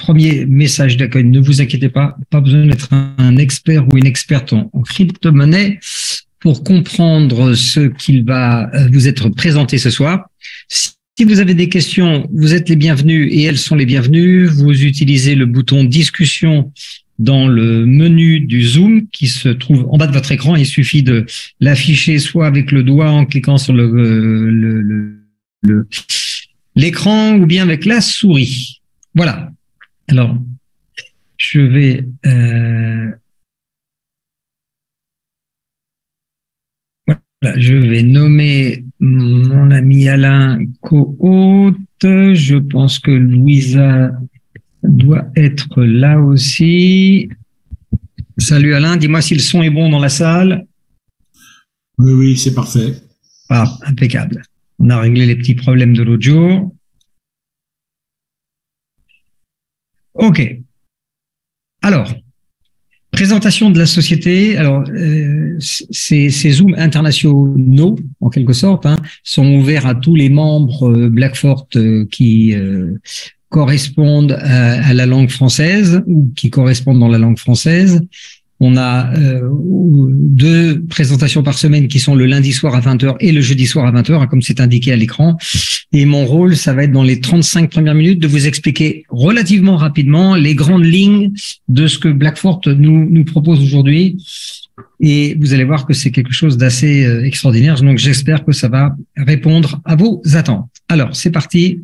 premier message d'accueil. Ne vous inquiétez pas besoin d'être un expert ou une experte en crypto-monnaie pour comprendre ce qu'il va vous être présenté ce soir. Si vous avez des questions, vous êtes les bienvenus et elles sont les bienvenues. Vous utilisez le bouton discussion dans le menu du Zoom qui se trouve en bas de votre écran. Il suffit de l'afficher soit avec le doigt en cliquant sur l'écran ou bien avec la souris. Voilà. Alors, je vais nommer mon ami Alain co-hôte. Je pense que Louisa doit être là aussi. Salut Alain, dis-moi si le son est bon dans la salle. Oui, c'est parfait. Ah, impeccable. On a réglé les petits problèmes de l'autre jour. OK. Alors, présentation de la société. Alors, ces Zooms internationaux, en quelque sorte, sont ouverts à tous les membres Blackfort qui correspondent à la langue française ou qui correspondent dans la langue française. On a 2 présentations par semaine qui sont le lundi soir à 20h et le jeudi soir à 20h, comme c'est indiqué à l'écran. Et mon rôle, ça va être dans les 35 premières minutes de vous expliquer relativement rapidement les grandes lignes de ce que Blackfort nous propose aujourd'hui. Et vous allez voir que c'est quelque chose d'assez extraordinaire. Donc, j'espère que ça va répondre à vos attentes. Alors, c'est parti.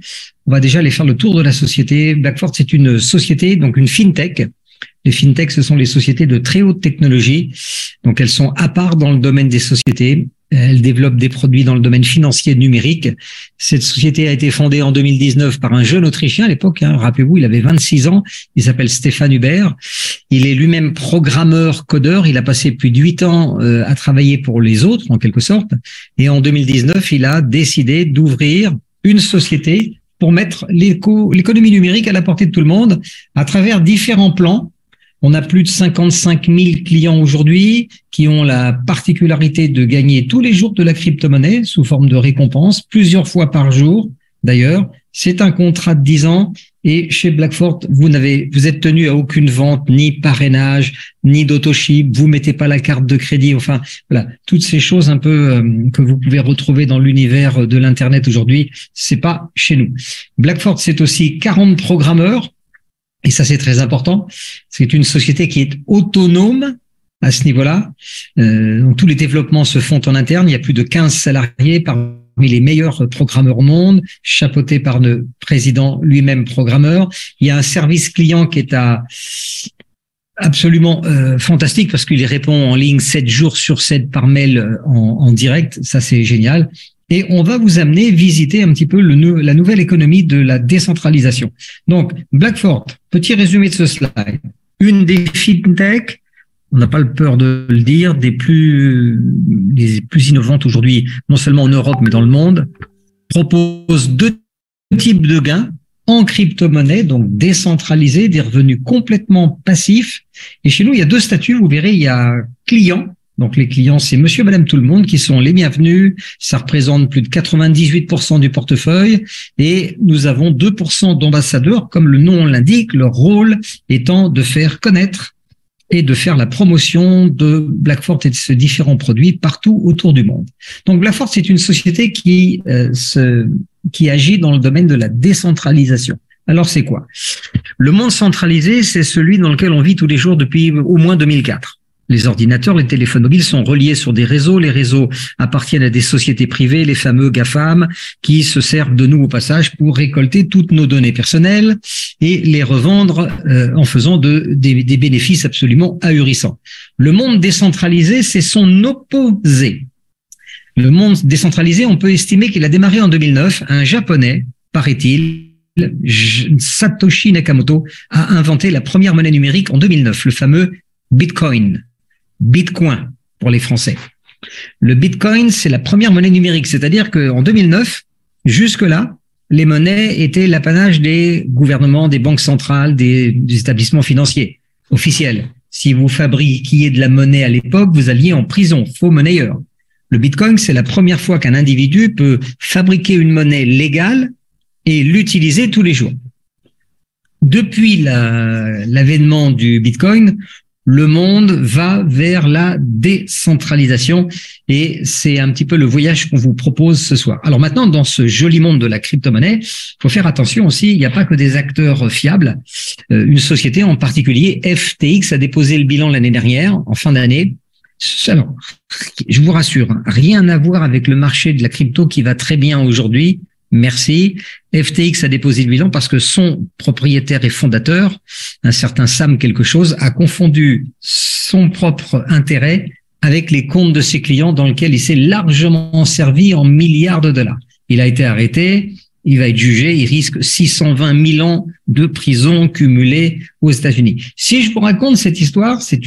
On va déjà aller faire le tour de la société. Blackfort, c'est une société, donc une fintech. Les fintechs, ce sont les sociétés de très haute technologie. Donc, elles sont à part dans le domaine des sociétés. Elles développent des produits dans le domaine financier numérique. Cette société a été fondée en 2019 par un jeune Autrichien à l'époque. Rappelez-vous, il avait 26 ans. Il s'appelle Stéphane Hubert. Il est lui-même programmeur, codeur. Il a passé plus de 8 ans à travailler pour les autres, en quelque sorte. Et en 2019, il a décidé d'ouvrir une société pour mettre l'économie numérique à la portée de tout le monde à travers différents plans. On a plus de 55 000 clients aujourd'hui qui ont la particularité de gagner tous les jours de la crypto-monnaie sous forme de récompense, plusieurs fois par jour. D'ailleurs, c'est un contrat de 10 ans et chez Blackfort, vous êtes tenu à aucune vente, ni parrainage, ni d'autoship. Vous mettez pas la carte de crédit. Enfin, voilà, toutes ces choses un peu que vous pouvez retrouver dans l'univers de l'Internet aujourd'hui, c'est pas chez nous. Blackfort, c'est aussi 40 programmeurs. Et ça, c'est très important. C'est une société qui est autonome à ce niveau-là. Donc, tous les développements se font en interne. Il y a plus de 15 salariés parmi les meilleurs programmeurs au monde, chapeautés par le président lui-même programmeur. Il y a un service client qui est absolument fantastique parce qu'il répond en ligne 7 jours sur 7 par mail en direct. Ça, c'est génial. Et on va vous amener visiter un petit peu la nouvelle économie de la décentralisation. Donc, Blackfort, petit résumé de ce slide. Une des fintech, on n'a pas peur de le dire, les plus innovantes aujourd'hui, non seulement en Europe, mais dans le monde, propose 2 types de gains en crypto-monnaie, donc décentralisés, des revenus complètement passifs. Et chez nous, il y a 2 statuts. Vous verrez, il y a clients. Donc, les clients, c'est monsieur, madame, tout le monde qui sont les bienvenus. Ça représente plus de 98% du portefeuille. Et nous avons 2% d'ambassadeurs, comme le nom l'indique, leur rôle étant de faire connaître et de faire la promotion de Blackfort et de ses différents produits partout autour du monde. Donc, Blackfort, c'est une société qui agit dans le domaine de la décentralisation. Alors, c'est quoi? Le monde centralisé, c'est celui dans lequel on vit tous les jours depuis au moins 2004. Les ordinateurs, les téléphones mobiles sont reliés sur des réseaux. Les réseaux appartiennent à des sociétés privées, les fameux GAFAM, qui se servent de nous au passage pour récolter toutes nos données personnelles et les revendre en faisant des bénéfices absolument ahurissants. Le monde décentralisé, c'est son opposé. Le monde décentralisé, on peut estimer qu'il a démarré en 2009. Un Japonais, paraît-il, Satoshi Nakamoto, a inventé la première monnaie numérique en 2009, le fameux Bitcoin pour les Français. Le Bitcoin, c'est la première monnaie numérique, c'est-à-dire qu'en 2009, jusque-là, les monnaies étaient l'apanage des gouvernements, des banques centrales, des établissements financiers officiels. Si vous fabriquiez de la monnaie à l'époque, vous alliez en prison, faux monnayeur. Le Bitcoin, c'est la première fois qu'un individu peut fabriquer une monnaie légale et l'utiliser tous les jours. depuis l'avènement du Bitcoin, le monde va vers la décentralisation et c'est un petit peu le voyage qu'on vous propose ce soir. Alors maintenant, dans ce joli monde de la crypto-monnaie, il faut faire attention aussi, il n'y a pas que des acteurs fiables. Une société en particulier, FTX, a déposé le bilan l'année dernière, en fin d'année. Alors, je vous rassure, rien à voir avec le marché de la crypto qui va très bien aujourd'hui. Merci. FTX a déposé le bilan parce que son propriétaire et fondateur, un certain Sam quelque chose, a confondu son propre intérêt avec les comptes de ses clients dans lesquels il s'est largement servi en milliards de dollars. Il a été arrêté, il va être jugé, il risque 620 000 ans de prison cumulée aux États-Unis. Si je vous raconte cette histoire, c'est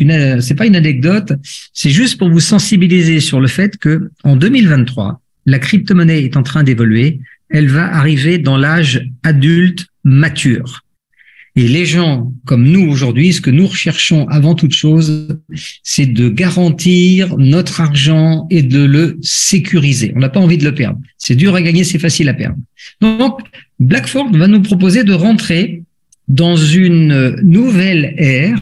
pas une anecdote, c'est juste pour vous sensibiliser sur le fait que en 2023, la crypto-monnaie est en train d'évoluer. Elle va arriver dans l'âge adulte mature. Et les gens comme nous aujourd'hui, ce que nous recherchons avant toute chose, c'est de garantir notre argent et de le sécuriser. On n'a pas envie de le perdre. C'est dur à gagner, c'est facile à perdre. Donc, Blackford va nous proposer de rentrer dans une nouvelle ère.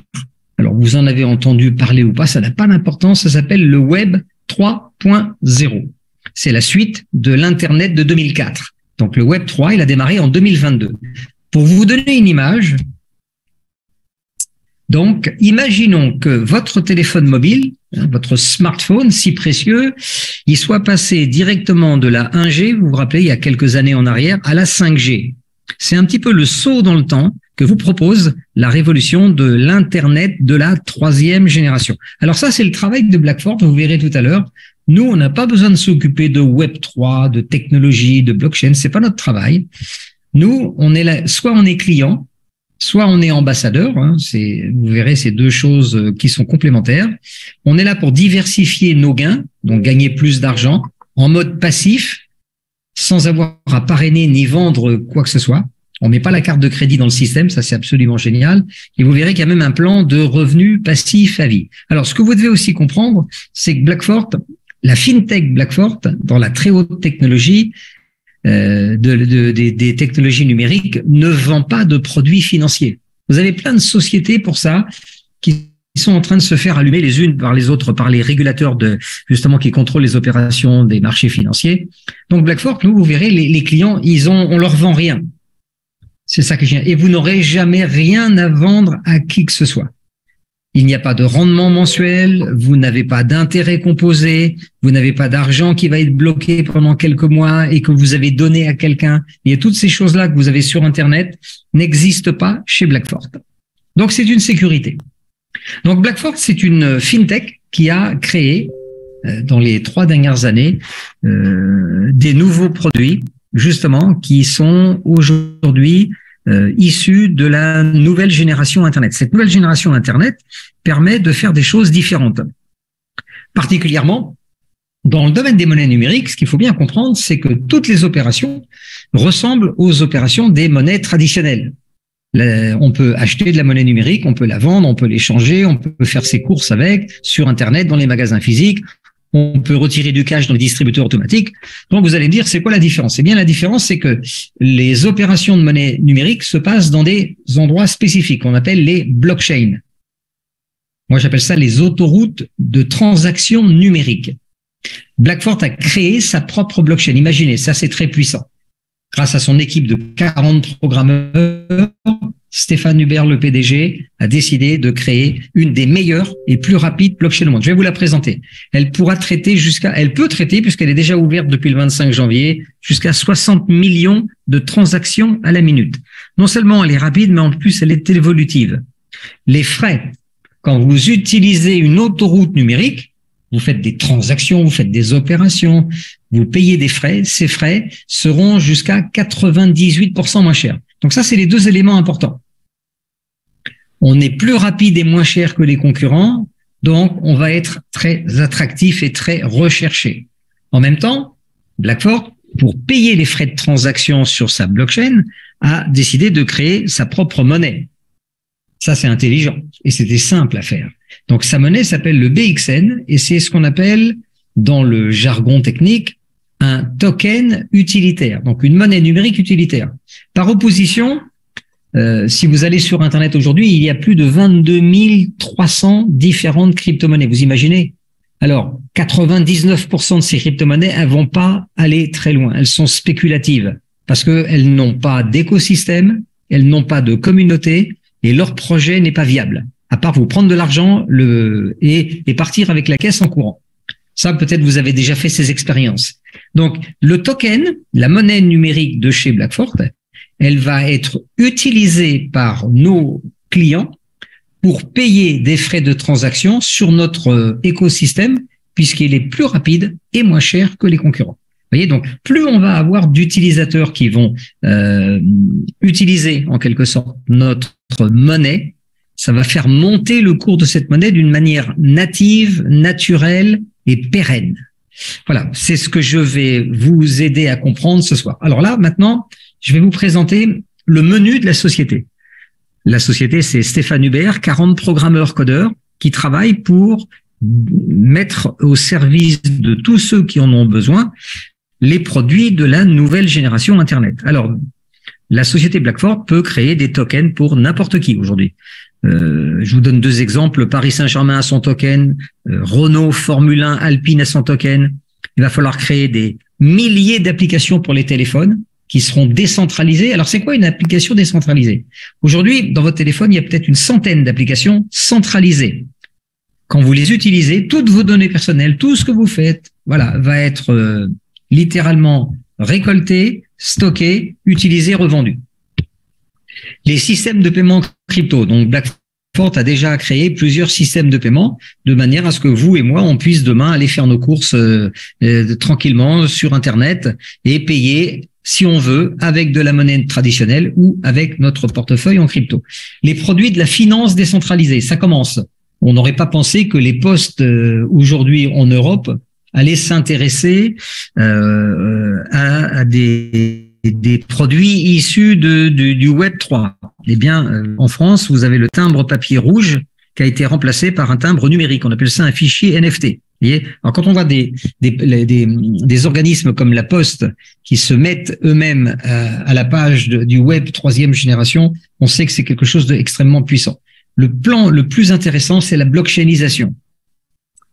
Alors, vous en avez entendu parler ou pas, ça n'a pas d'importance, ça s'appelle le Web 3.0. C'est la suite de l'Internet de 2004. Donc, le Web 3, il a démarré en 2022. Pour vous donner une image, donc, imaginons que votre téléphone mobile, votre smartphone si précieux, il soit passé directement de la 1G, vous vous rappelez, il y a quelques années en arrière, à la 5G. C'est un petit peu le saut dans le temps que vous propose la révolution de l'Internet de la 3e génération. Alors ça, c'est le travail de Blackford, vous verrez tout à l'heure. Nous, on n'a pas besoin de s'occuper de Web3, de technologie, de blockchain. C'est pas notre travail. Nous, on est là, soit on est client, soit on est ambassadeur. Vous verrez, c'est deux choses qui sont complémentaires. On est là pour diversifier nos gains, donc gagner plus d'argent en mode passif, sans avoir à parrainer ni vendre quoi que ce soit. On met pas la carte de crédit dans le système, ça c'est absolument génial. Et vous verrez qu'il y a même un plan de revenus passifs à vie. Alors, ce que vous devez aussi comprendre, c'est que Blackford, la fintech Blackford, dans la très haute technologie, des technologies numériques, ne vend pas de produits financiers. Vous avez plein de sociétés pour ça qui sont en train de se faire allumer les unes par les autres par les régulateurs justement qui contrôlent les opérations des marchés financiers. Donc Blackford, nous, vous verrez, les clients, on leur vend rien. C'est ça que je viens. Et vous n'aurez jamais rien à vendre à qui que ce soit. Il n'y a pas de rendement mensuel, vous n'avez pas d'intérêt composé, vous n'avez pas d'argent qui va être bloqué pendant quelques mois et que vous avez donné à quelqu'un. Et toutes ces choses-là que vous avez sur Internet n'existent pas chez Blackford. Donc, c'est une sécurité. Donc, Blackford, c'est une fintech qui a créé, dans les 3 dernières années, des nouveaux produits, justement, qui sont aujourd'hui issus de la nouvelle génération Internet. Cette nouvelle génération Internet permet de faire des choses différentes. Particulièrement, dans le domaine des monnaies numériques, ce qu'il faut bien comprendre, c'est que toutes les opérations ressemblent aux opérations des monnaies traditionnelles. On peut acheter de la monnaie numérique, on peut la vendre, on peut l'échanger, on peut faire ses courses avec, sur Internet, dans les magasins physiques. On peut retirer du cash dans les distributeurs automatiques. Donc, vous allez me dire, c'est quoi la différence? Eh bien, la différence, c'est que les opérations de monnaie numérique se passent dans des endroits spécifiques qu'on appelle les blockchains. Moi, j'appelle ça les autoroutes de transactions numériques. Blackford a créé sa propre blockchain. Imaginez, ça, c'est très puissant. Grâce à son équipe de 40 programmeurs, Stéphane Hubert, le PDG, a décidé de créer une des meilleures et plus rapides blockchains au monde. Je vais vous la présenter. Elle peut traiter, puisqu'elle est déjà ouverte depuis le 25 janvier, jusqu'à 60 millions de transactions à la minute. Non seulement elle est rapide, mais en plus elle est évolutive. Les frais, quand vous utilisez une autoroute numérique, vous faites des transactions, vous faites des opérations, vous payez des frais, ces frais seront jusqu'à 98% moins chers. Donc ça, c'est les deux éléments importants. On est plus rapide et moins cher que les concurrents, donc on va être très attractif et très recherché. En même temps, Blackford, pour payer les frais de transaction sur sa blockchain, a décidé de créer sa propre monnaie. Ça, c'est intelligent et c'était simple à faire. Donc sa monnaie s'appelle le BXN et c'est ce qu'on appelle, dans le jargon technique, un token utilitaire, donc une monnaie numérique utilitaire. Par opposition, Si vous allez sur Internet aujourd'hui, il y a plus de 22 300 différentes crypto-monnaies. Vous imaginez? Alors, 99% de ces crypto-monnaies, elles vont pas aller très loin. Elles sont spéculatives parce qu'elles n'ont pas d'écosystème, elles n'ont pas de communauté et leur projet n'est pas viable. À part vous prendre de l'argent et partir avec la caisse en courant. Ça, peut-être vous avez déjà fait ces expériences. Donc, le token, la monnaie numérique de chez Blackfort, elle va être utilisée par nos clients pour payer des frais de transaction sur notre écosystème, puisqu'il est plus rapide et moins cher que les concurrents. Vous voyez, donc plus on va avoir d'utilisateurs qui vont utiliser en quelque sorte notre monnaie, ça va faire monter le cours de cette monnaie d'une manière native, naturelle et pérenne. Voilà, c'est ce que je vais vous aider à comprendre ce soir. Alors là, maintenant, je vais vous présenter le menu de la société. La société, c'est Stéphane Hubert, 40 programmeurs codeurs qui travaillent pour mettre au service de tous ceux qui en ont besoin les produits de la nouvelle génération Internet. Alors, la société Blackfort peut créer des tokens pour n'importe qui aujourd'hui. Je vous donne deux exemples. Paris Saint-Germain a son token, Renault, Formule 1, Alpine a son token. Il va falloir créer des milliers d'applications pour les téléphones qui seront décentralisées. Alors, c'est quoi une application décentralisée? Aujourd'hui, dans votre téléphone, il y a peut-être une centaine d'applications centralisées. Quand vous les utilisez, toutes vos données personnelles, tout ce que vous faites, voilà, va être littéralement récolté, stocké, utilisé, revendu. Les systèmes de paiement crypto. Donc, Blackfort a déjà créé plusieurs systèmes de paiement de manière à ce que vous et moi, on puisse demain aller faire nos courses tranquillement sur Internet et payer, si on veut, avec de la monnaie traditionnelle ou avec notre portefeuille en crypto. Les produits de la finance décentralisée, ça commence. On n'aurait pas pensé que les postes aujourd'hui en Europe allaient s'intéresser à des produits issus du Web 3. Eh bien, en France, vous avez le timbre papier rouge qui a été remplacé par un timbre numérique. On appelle ça un fichier NFT. Vous voyez? Alors, quand on voit des organismes comme la Poste qui se mettent eux-mêmes à la page du Web 3e génération, on sait que c'est quelque chose d'extrêmement puissant. Le plan le plus intéressant, c'est la blockchainisation.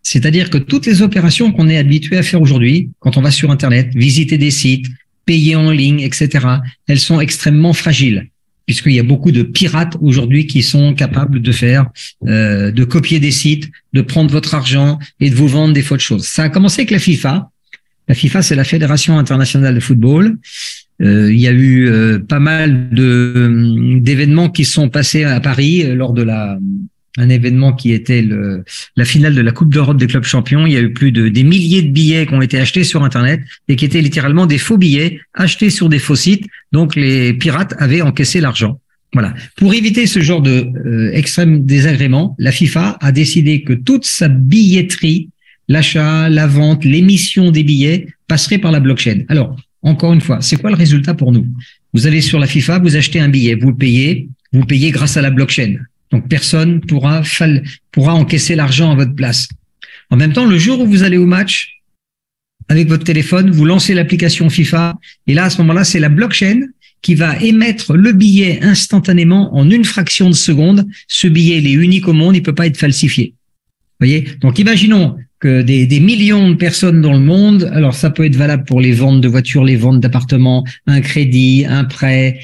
C'est-à-dire que toutes les opérations qu'on est habitué à faire aujourd'hui, quand on va sur Internet, visiter des sites, payer en ligne, etc., elles sont extrêmement fragiles, puisqu'il y a beaucoup de pirates aujourd'hui qui sont capables de faire, de copier des sites, de prendre votre argent et de vous vendre des fausses choses. Ça a commencé avec la FIFA. La FIFA, c'est la Fédération internationale de football. Il y a eu pas mal d'événements qui sont passés à Paris lors de un événement qui était la finale de la Coupe d'Europe des clubs champions. Il y a eu des milliers de billets qui ont été achetés sur Internet et qui étaient littéralement des faux billets achetés sur des faux sites. Donc, les pirates avaient encaissé l'argent. Voilà. Pour éviter ce genre de extrême désagrément, la FIFA a décidé que toute sa billetterie, l'achat, la vente, l'émission des billets passerait par la blockchain. Alors, encore une fois, c'est quoi le résultat pour nous? Vous allez sur la FIFA, vous achetez un billet, vous payez grâce à la blockchain. Donc, personne pourra encaisser l'argent à votre place. En même temps, le jour où vous allez au match, avec votre téléphone, vous lancez l'application FIFA, et là, à ce moment-là, c'est la blockchain qui va émettre le billet instantanément en une fraction de seconde. Ce billet, il est unique au monde, il peut pas être falsifié. Vous voyez? Donc, imaginons que des millions de personnes dans le monde, alors ça peut être valable pour les ventes de voitures, les ventes d'appartements, un crédit, un prêt,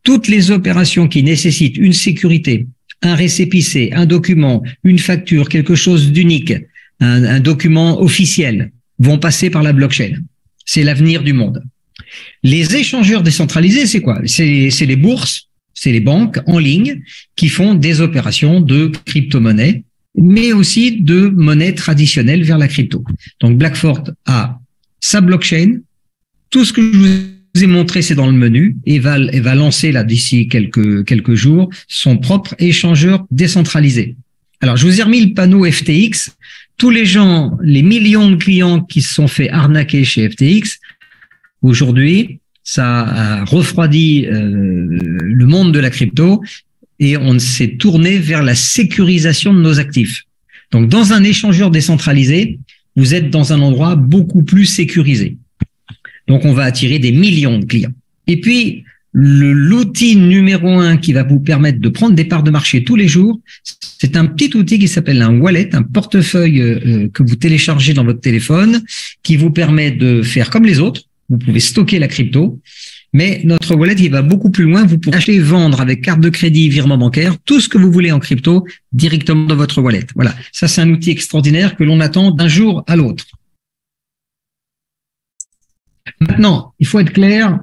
toutes les opérations qui nécessitent une sécurité, un récépissé, un document, une facture, quelque chose d'unique, un document officiel, vont passer par la blockchain. C'est l'avenir du monde. Les échangeurs décentralisés, c'est quoi? C'est les bourses, c'est les banques en ligne qui font des opérations de crypto-monnaie, mais aussi de monnaie traditionnelle vers la crypto. Donc, Blackfort a sa blockchain. Tout ce que je vous ai montré, c'est dans le menu et va lancer là d'ici quelques jours son propre échangeur décentralisé. Alors, je vous ai remis le panneau FTX. Tous les millions de clients qui se sont fait arnaquer chez FTX, aujourd'hui, ça a refroidi le monde de la crypto. Et on s'est tourné vers la sécurisation de nos actifs. Donc, dans un échangeur décentralisé, vous êtes dans un endroit beaucoup plus sécurisé. Donc, on va attirer des millions de clients. Et puis, l'outil numéro 1 qui va vous permettre de prendre des parts de marché tous les jours, c'est un petit outil qui s'appelle un wallet, un portefeuille que vous téléchargez dans votre téléphone, qui vous permet de faire comme les autres. Vous pouvez stocker la crypto, mais notre wallet, il va beaucoup plus loin. Vous pouvez acheter et vendre avec carte de crédit, virement bancaire, tout ce que vous voulez en crypto directement dans votre wallet. Voilà, ça c'est un outil extraordinaire que l'on attend d'un jour à l'autre. Maintenant, il faut être clair.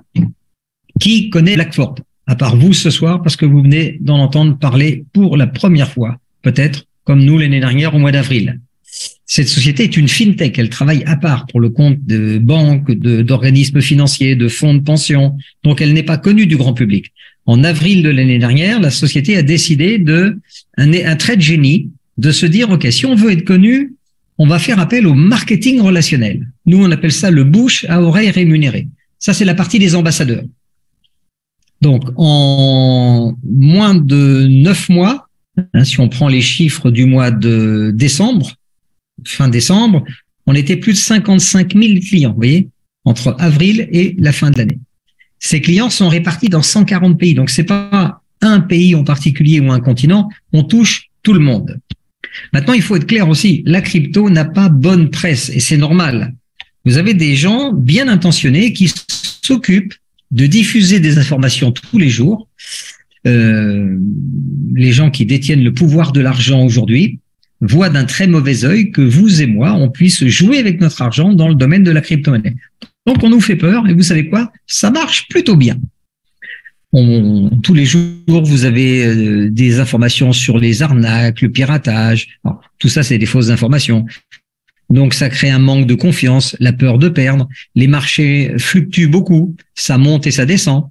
Qui connaît Blackford, à part vous ce soir, parce que vous venez d'en entendre parler pour la première fois, peut-être comme nous l'année dernière au mois d'avril. Cette société est une fintech, elle travaille à part pour le compte de banques, d'organismes financiers, de fonds de pension, donc elle n'est pas connue du grand public. En avril de l'année dernière, la société a décidé un trait de génie, de se dire, OK, si on veut être connu, on va faire appel au marketing relationnel. Nous, on appelle ça le bouche à oreille rémunéré. Ça, c'est la partie des ambassadeurs. Donc, en moins de 9 mois, si on prend les chiffres du mois de décembre, fin décembre, on était plus de 55 000 clients, vous voyez, entre avril et la fin de l'année. Ces clients sont répartis dans 140 pays, donc c'est pas un pays en particulier ou un continent, on touche tout le monde. Maintenant, il faut être clair aussi, la crypto n'a pas bonne presse, et c'est normal. Vous avez des gens bien intentionnés qui s'occupent de diffuser des informations tous les jours. Les gens qui détiennent le pouvoir de l'argent aujourd'hui voient d'un très mauvais œil que vous et moi, on puisse jouer avec notre argent dans le domaine de la crypto-monnaie. Donc, on nous fait peur, et vous savez quoi? Ça marche plutôt bien. Tous les jours, vous avez des informations sur les arnaques, le piratage. Alors, tout ça, c'est des fausses informations. Donc, ça crée un manque de confiance, la peur de perdre. Les marchés fluctuent beaucoup, ça monte et ça descend.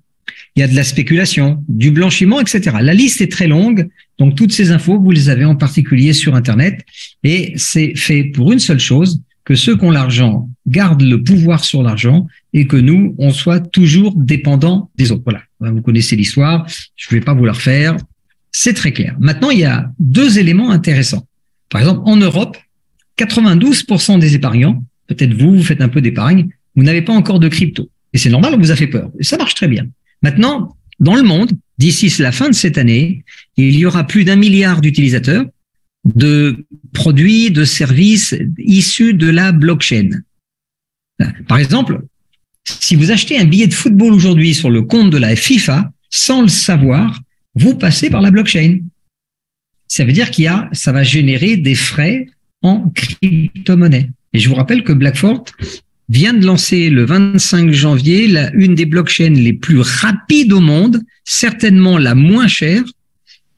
Il y a de la spéculation, du blanchiment, etc. La liste est très longue, donc toutes ces infos, vous les avez en particulier sur Internet. Et c'est fait pour une seule chose, que ceux qui ont l'argent gardent le pouvoir sur l'argent et que nous, on soit toujours dépendants des autres. Voilà, vous connaissez l'histoire, je ne vais pas vous la refaire. C'est très clair. Maintenant, il y a 2 éléments intéressants. Par exemple, en Europe, 92% des épargnants, peut-être vous faites un peu d'épargne, vous n'avez pas encore de crypto. Et c'est normal, on vous a fait peur. Et ça marche très bien. Maintenant, dans le monde, d'ici la fin de cette année, il y aura plus d'1 milliard d'utilisateurs de produits, de services issus de la blockchain. Par exemple, si vous achetez un billet de football aujourd'hui sur le compte de la FIFA, sans le savoir, vous passez par la blockchain. Ça veut dire ça va générer des frais en crypto-monnaie. Et je vous rappelle que Blackford vient de lancer le 25 janvier une des blockchains les plus rapides au monde, certainement la moins chère,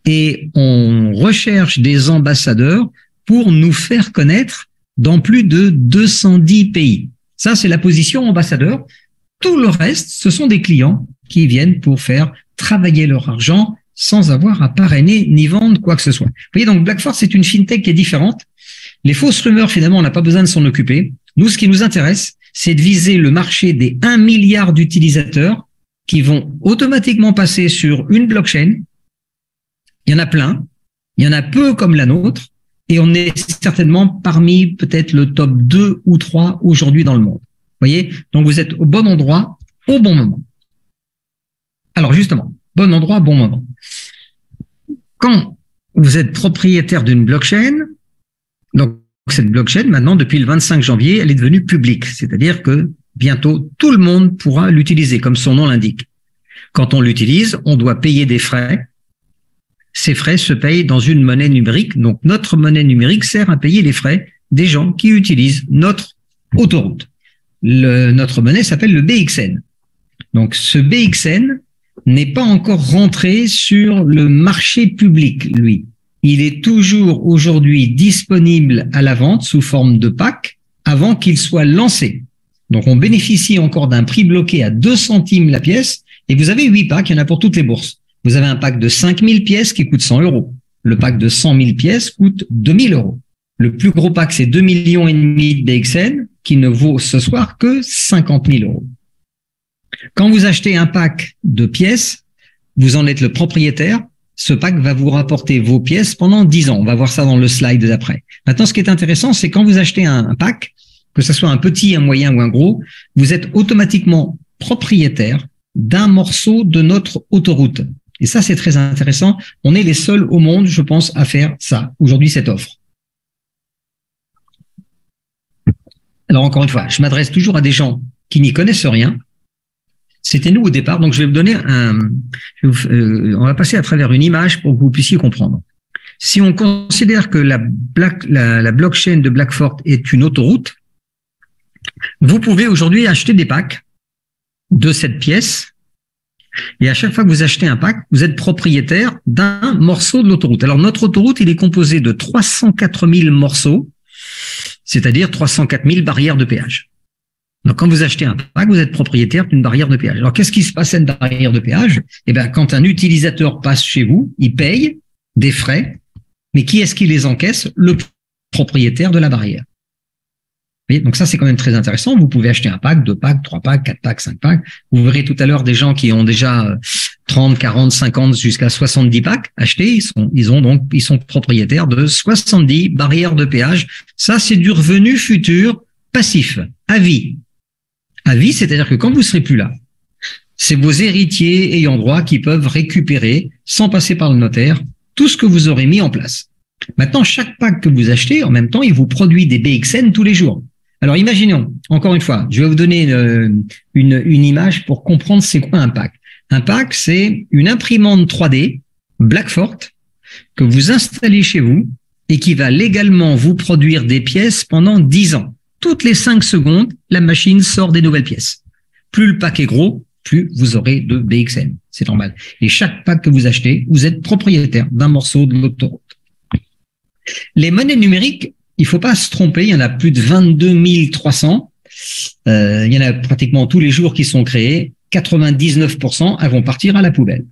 et on recherche des ambassadeurs pour nous faire connaître dans plus de 210 pays. Ça, c'est la position ambassadeur. Tout le reste, ce sont des clients qui viennent pour faire travailler leur argent sans avoir à parrainer ni vendre quoi que ce soit. Vous voyez, donc Blackford, c'est une fintech qui est différente. Les fausses rumeurs, finalement, on n'a pas besoin de s'en occuper. Nous, ce qui nous intéresse, c'est de viser le marché des 1 milliard d'utilisateurs qui vont automatiquement passer sur une blockchain. Il y en a plein. Il y en a peu comme la nôtre. Et on est certainement parmi peut-être le top 2 ou 3 aujourd'hui dans le monde. Vous voyez? Donc, vous êtes au bon endroit, au bon moment. Alors, justement, bon endroit, bon moment. Quand vous êtes propriétaire d'une blockchain, donc cette blockchain, maintenant, depuis le 25 janvier, elle est devenue publique. C'est-à-dire que bientôt, tout le monde pourra l'utiliser, comme son nom l'indique. Quand on l'utilise, on doit payer des frais. Ces frais se payent dans une monnaie numérique. Donc, notre monnaie numérique sert à payer les frais des gens qui utilisent notre autoroute. Notre monnaie s'appelle le BXN. Donc, ce BXN n'est pas encore rentré sur le marché public, lui. Il est toujours aujourd'hui disponible à la vente sous forme de pack avant qu'il soit lancé. Donc, on bénéficie encore d'un prix bloqué à 2 centimes la pièce et vous avez 8 packs, il y en a pour toutes les bourses. Vous avez un pack de 5000 pièces qui coûte 100 euros. Le pack de 100 000 pièces coûte 2000 euros. Le plus gros pack, c'est 2,5 millions de BXN qui ne vaut ce soir que 50 000 euros. Quand vous achetez un pack de pièces, vous en êtes le propriétaire. Ce pack va vous rapporter vos pièces pendant 10 ans. On va voir ça dans le slide d'après. Maintenant, ce qui est intéressant, c'est quand vous achetez un pack, que ce soit un petit, un moyen ou un gros, vous êtes automatiquement propriétaire d'un morceau de notre autoroute. Et ça, c'est très intéressant. On est les seuls au monde, je pense, à faire ça, aujourd'hui, cette offre. Alors, encore une fois, je m'adresse toujours à des gens qui n'y connaissent rien. C'était nous au départ, donc je vais vous donner on va passer à travers une image pour que vous puissiez comprendre. Si on considère que la blockchain de Blackfort est une autoroute, vous pouvez aujourd'hui acheter des packs de cette pièce. Et à chaque fois que vous achetez un pack, vous êtes propriétaire d'un morceau de l'autoroute. Alors, notre autoroute, il est composé de 304 000 morceaux, c'est-à-dire 304 000 barrières de péage. Donc, quand vous achetez un pack, vous êtes propriétaire d'une barrière de péage. Alors, qu'est-ce qui se passe à une barrière de péage? Eh bien, quand un utilisateur passe chez vous, il paye des frais, mais qui est-ce qui les encaisse? Le propriétaire de la barrière. Vous voyez, donc ça, c'est quand même très intéressant. Vous pouvez acheter un pack, 2 packs, 3 packs, 4 packs, 5 packs. Vous verrez tout à l'heure des gens qui ont déjà 30, 40, 50 jusqu'à 70 packs achetés. Ils sont propriétaires de 70 barrières de péage. Ça, c'est du revenu futur passif, à vie. À vie, c'est-à-dire que quand vous serez plus là, c'est vos héritiers ayant droit qui peuvent récupérer, sans passer par le notaire, tout ce que vous aurez mis en place. Maintenant, chaque pack que vous achetez, en même temps, il vous produit des BXN tous les jours. Alors, imaginons, encore une fois, je vais vous donner une image pour comprendre c'est quoi un pack. Un pack, c'est une imprimante 3D Blackfort que vous installez chez vous et qui va légalement vous produire des pièces pendant 10 ans. Toutes les 5 secondes, la machine sort des nouvelles pièces. Plus le pack est gros, plus vous aurez de BXN. C'est normal. Et chaque pack que vous achetez, vous êtes propriétaire d'un morceau de l'autoroute. Les monnaies numériques, il faut pas se tromper, il y en a plus de 22 300. Il y en a pratiquement tous les jours qui sont créés. 99%, elles vont partir à la poubelle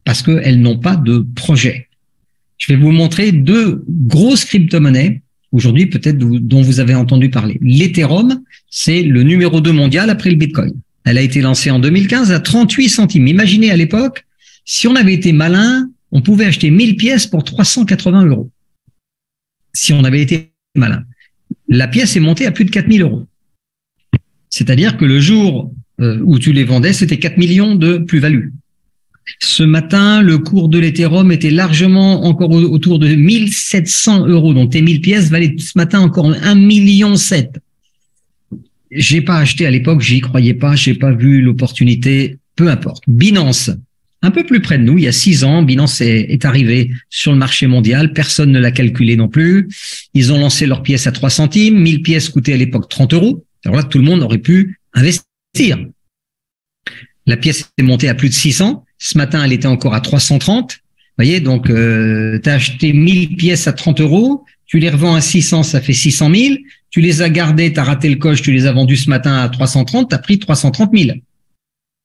parce qu'elles n'ont pas de projet. Je vais vous montrer 2 grosses crypto-monnaies aujourd'hui peut-être dont vous avez entendu parler. L'Ethereum, c'est le numéro 2 mondial après le Bitcoin. Elle a été lancée en 2015 à 38 centimes. Imaginez à l'époque, si on avait été malin, on pouvait acheter 1000 pièces pour 380 €. Si on avait été malin. La pièce est montée à plus de 4000 €. C'est-à-dire que le jour où tu les vendais, c'était 4 millions de plus-value. Ce matin, le cours de l'Ethereum était largement encore autour de 1700 €. Donc, tes 1000 pièces valaient ce matin encore 1,7 million. J'ai pas acheté à l'époque, j'y croyais pas, j'ai pas vu l'opportunité, peu importe. Binance, un peu plus près de nous, il y a 6 ans, Binance est arrivé sur le marché mondial, personne ne l'a calculé non plus. Ils ont lancé leurs pièces à 3 centimes, 1000 pièces coûtaient à l'époque 30 €. Alors là, tout le monde aurait pu investir. La pièce est montée à plus de 600. Ce matin, elle était encore à 330. Vous voyez, donc tu as acheté 1000 pièces à 30 €, tu les revends à 600, ça fait 600 000. Tu les as gardées, tu as raté le coche, tu les as vendues ce matin à 330, tu as pris 330 000.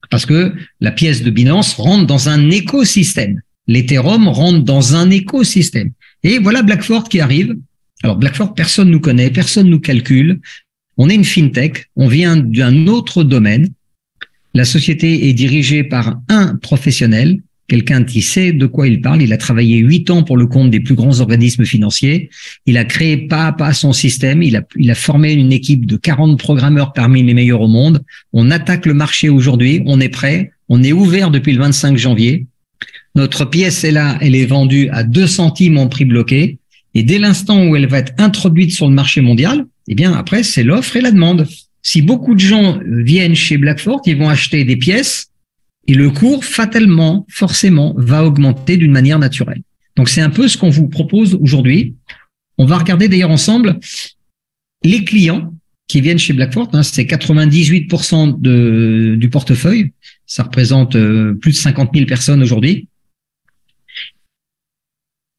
Parce que la pièce de Binance rentre dans un écosystème. L'Ethereum rentre dans un écosystème. Et voilà Blackfort qui arrive. Alors Blackfort, personne nous connaît, personne nous calcule. On est une fintech, on vient d'un autre domaine. La société est dirigée par un professionnel, quelqu'un qui sait de quoi il parle. Il a travaillé 8 ans pour le compte des plus grands organismes financiers. Il a créé pas à pas son système. Il a formé une équipe de 40 programmeurs parmi les meilleurs au monde. On attaque le marché aujourd'hui. On est prêt. On est ouvert depuis le 25 janvier. Notre pièce est là. Elle est vendue à 2 centimes en prix bloqué. Et dès l'instant où elle va être introduite sur le marché mondial, eh bien, après, c'est l'offre et la demande. Si beaucoup de gens viennent chez Blackfort, ils vont acheter des pièces. Et le cours, fatalement, forcément, va augmenter d'une manière naturelle. Donc, c'est un peu ce qu'on vous propose aujourd'hui. On va regarder d'ailleurs ensemble les clients qui viennent chez Blackfort. C'est 98% du portefeuille. Ça représente plus de 50 000 personnes aujourd'hui.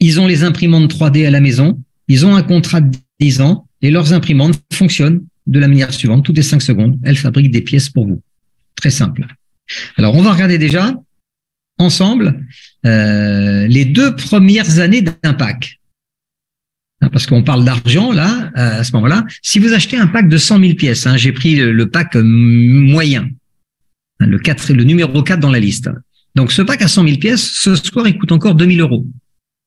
Ils ont les imprimantes 3D à la maison. Ils ont un contrat de 10 ans et leurs imprimantes fonctionnent de la manière suivante. Toutes les 5 secondes, elles fabriquent des pièces pour vous. Très simple. Alors, on va regarder déjà ensemble les 2 premières années d'un pack. Parce qu'on parle d'argent, là, à ce moment-là. Si vous achetez un pack de 100 000 pièces, j'ai pris le pack moyen, le numéro 4 dans la liste. Donc, ce pack à 100 000 pièces, ce soir, il coûte encore 2 000 €.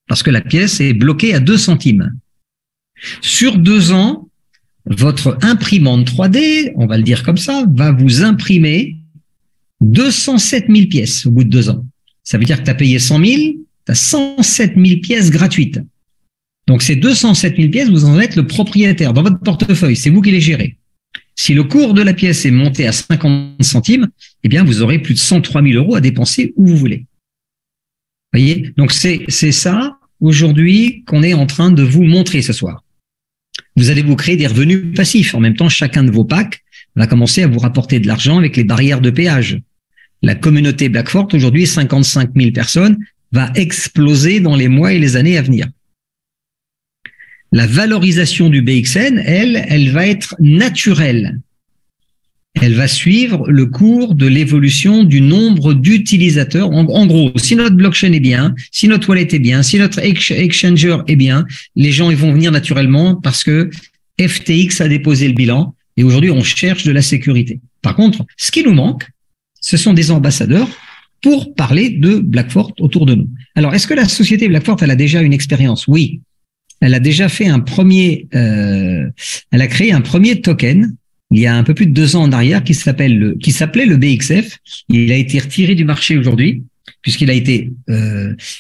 Parce que la pièce est bloquée à 2 centimes. Sur 2 ans, votre imprimante 3D, on va le dire comme ça, va vous imprimer 207 000 pièces au bout de 2 ans. Ça veut dire que tu as payé 100 000, tu as 107 000 pièces gratuites. Donc, ces 207 000 pièces, vous en êtes le propriétaire dans votre portefeuille. C'est vous qui les gérez. Si le cours de la pièce est monté à 50 centimes, eh bien, vous aurez plus de 103 000 euros à dépenser où vous voulez. Vous voyez? Donc, c'est ça, aujourd'hui, qu'on est en train de vous montrer ce soir. Vous allez vous créer des revenus passifs. En même temps, chacun de vos packs va commencer à vous rapporter de l'argent avec les barrières de péage. La communauté Blackfort, aujourd'hui, 55 000 personnes, va exploser dans les mois et les années à venir. La valorisation du BXN, elle va être naturelle. Elle va suivre le cours de l'évolution du nombre d'utilisateurs. En gros, si notre blockchain est bien, si notre wallet est bien, si notre exchanger est bien, les gens ils vont venir naturellement parce que FTX a déposé le bilan et aujourd'hui on cherche de la sécurité. Par contre, ce qui nous manque, ce sont des ambassadeurs pour parler de Blackfort autour de nous. Alors, est-ce que la société Blackfort, elle a déjà une expérience? Oui. Elle a déjà fait elle a créé un premier token il y a un peu plus de 2 ans en arrière qui s'appelait le BXF. Il a été retiré du marché aujourd'hui puisqu'il a été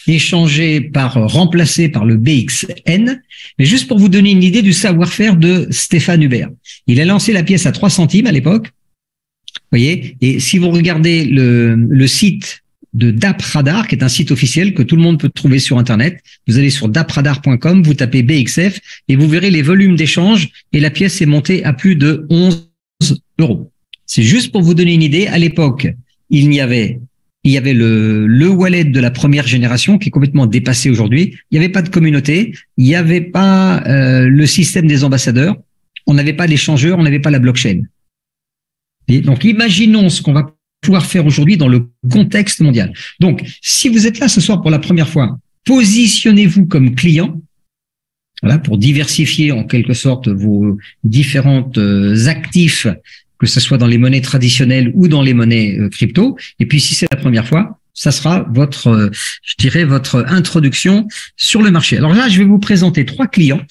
remplacé par le BXN. Mais juste pour vous donner une idée du savoir-faire de Stéphane Hubert. Il a lancé la pièce à 3 centimes à l'époque. Vous voyez, et si vous regardez le site de DappRadar, qui est un site officiel que tout le monde peut trouver sur Internet. Vous allez sur dappradar.com, vous tapez BXF et vous verrez les volumes d'échange et la pièce est montée à plus de 11 euros. C'est juste pour vous donner une idée. À l'époque, il y avait le wallet de la première génération qui est complètement dépassé aujourd'hui. Il n'y avait pas de communauté, il n'y avait pas le système des ambassadeurs, on n'avait pas l'échangeur, on n'avait pas la blockchain. Et donc, imaginons ce qu'on va pouvoir faire aujourd'hui dans le contexte mondial. Donc, si vous êtes là ce soir pour la première fois, positionnez-vous comme client, voilà, pour diversifier en quelque sorte vos différentes actifs, que ce soit dans les monnaies traditionnelles ou dans les monnaies crypto. Et puis, si c'est la première fois, ça sera votre introduction sur le marché. Alors là, je vais vous présenter 3 clients.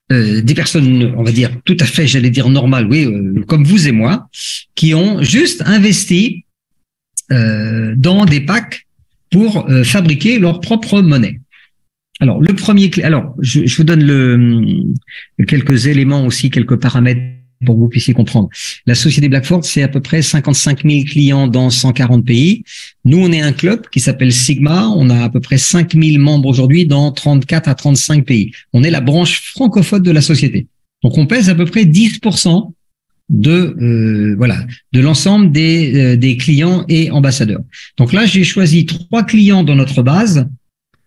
Des personnes, on va dire, tout à fait, j'allais dire normales, oui, comme vous et moi, qui ont juste investi dans des packs pour fabriquer leur propre monnaie. Alors, le premier, je vous donne quelques éléments aussi, quelques paramètres pour que vous puissiez comprendre. La société Blackfort, c'est à peu près 55 000 clients dans 140 pays. Nous, on est un club qui s'appelle Sigma. On a à peu près 5 000 membres aujourd'hui dans 34 à 35 pays. On est la branche francophone de la société. Donc, on pèse à peu près 10% de l'ensemble des clients et ambassadeurs. Donc là, j'ai choisi 3 clients dans notre base.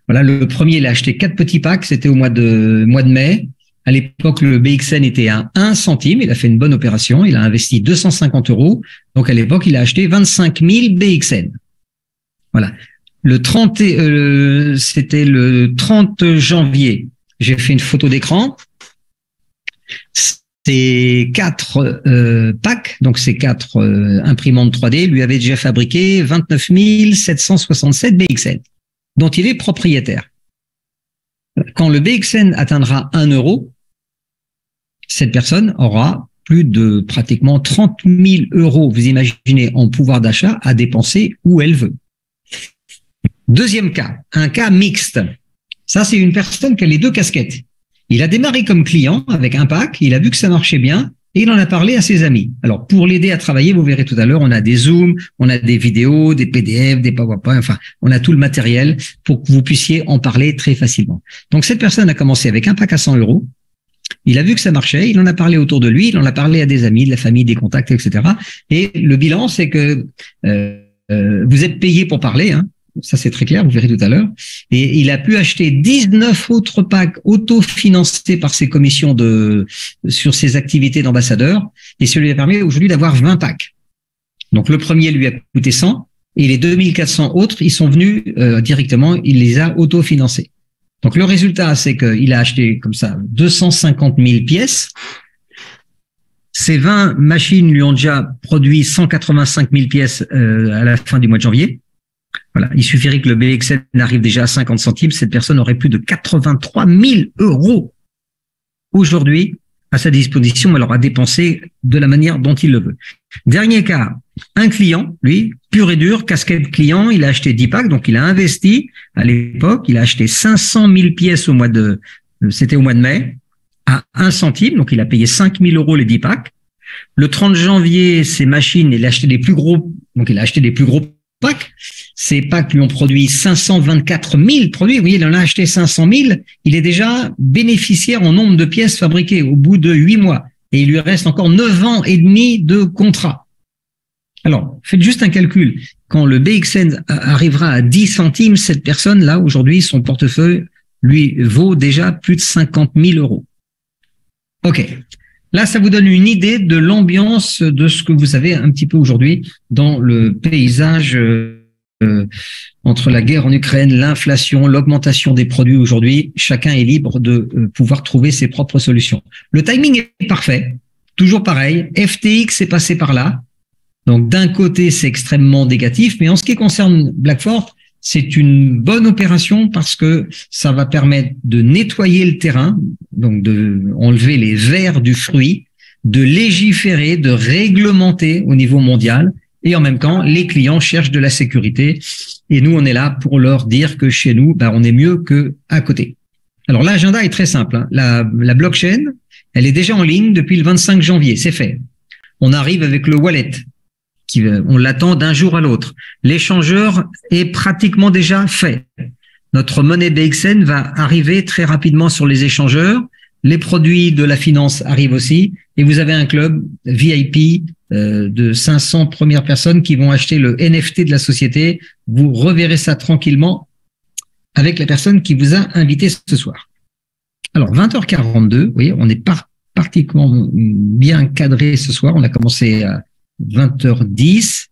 Voilà, le premier, il a acheté 4 petits packs. C'était au mois de mai. À l'époque, le BXN était à 1 centime. Il a fait une bonne opération. Il a investi 250 euros. Donc, à l'époque, il a acheté 25 000 BXN. Voilà. C'était le 30 janvier. J'ai fait une photo d'écran. Ces 4 packs, donc ces 4 imprimantes 3D, lui avaient déjà fabriqué 29 767 BXN, dont il est propriétaire. Quand le BXN atteindra 1 euro, cette personne aura plus de pratiquement 30 000 euros, vous imaginez, en pouvoir d'achat à dépenser où elle veut. Deuxième cas, un cas mixte. Ça, c'est une personne qui a les 2 casquettes. Il a démarré comme client avec un pack, il a vu que ça marchait bien et il en a parlé à ses amis. Alors, pour l'aider à travailler, vous verrez tout à l'heure, on a des Zooms, on a des vidéos, des PDF, des PowerPoint, enfin, on a tout le matériel pour que vous puissiez en parler très facilement. Donc, cette personne a commencé avec un pack à 100 euros. Il a vu que ça marchait, il en a parlé autour de lui, il en a parlé à des amis, de la famille, des contacts, etc. Et le bilan, c'est que vous êtes payé pour parler, hein. Ça, c'est très clair, vous verrez tout à l'heure. Et il a pu acheter 19 autres packs autofinancés par ses commissions sur ses activités d'ambassadeur. Et ça lui a permis aujourd'hui d'avoir 20 packs. Donc, le premier lui a coûté 100 et les 2400 autres, ils sont venus directement, il les a autofinancés. Donc, le résultat, c'est qu'il a acheté comme ça 250 000 pièces. Ces 20 machines lui ont déjà produit 185 000 pièces à la fin du mois de janvier. Voilà, il suffirait que le BXN arrive déjà à 50 centimes, cette personne aurait plus de 83 000 euros aujourd'hui à sa disposition, elle aura dépensé de la manière dont il le veut. Dernier cas, un client, lui, pur et dur, casquette client, il a acheté 10 packs, donc il a investi à l'époque, il a acheté 500 000 pièces c'était au mois de mai, à 1 centime, donc il a payé 5 000 € les 10 packs. Le 30 janvier, ces machines, il a acheté des plus gros packs. Ces packs lui ont produit 524 000 produits. Vous voyez, il en a acheté 500 000. Il est déjà bénéficiaire en nombre de pièces fabriquées au bout de 8 mois. Et il lui reste encore 9 ans et demi de contrat. Alors, faites juste un calcul. Quand le BXN arrivera à 10 centimes, cette personne-là, aujourd'hui, son portefeuille lui vaut déjà plus de 50 000 €. OK. Là, ça vous donne une idée de l'ambiance de ce que vous avez un petit peu aujourd'hui dans le paysage entre la guerre en Ukraine, l'inflation, l'augmentation des produits aujourd'hui. Chacun est libre de pouvoir trouver ses propres solutions. Le timing est parfait. Toujours pareil. FTX est passé par là. Donc, d'un côté, c'est extrêmement négatif. Mais en ce qui concerne Blackford, c'est une bonne opération parce que ça va permettre de nettoyer le terrain, donc de enlever les vers du fruit, de légiférer, de réglementer au niveau mondial. Et en même temps, les clients cherchent de la sécurité. Et nous, on est là pour leur dire que chez nous, on est mieux qu'à côté. Alors, l'agenda est très simple, hein. La blockchain, elle est déjà en ligne depuis le 25 janvier. C'est fait. On arrive avec le wallet. On l'attend d'un jour à l'autre. L'échangeur est pratiquement déjà fait. Notre monnaie BXN va arriver très rapidement sur les échangeurs. Les produits de la finance arrivent aussi. Et vous avez un club VIP de 500 premières personnes qui vont acheter le NFT de la société. Vous reverrez ça tranquillement avec la personne qui vous a invité ce soir. Alors, 20h42, vous voyez, on est particulièrement bien cadré ce soir. On a commencé à 20h10.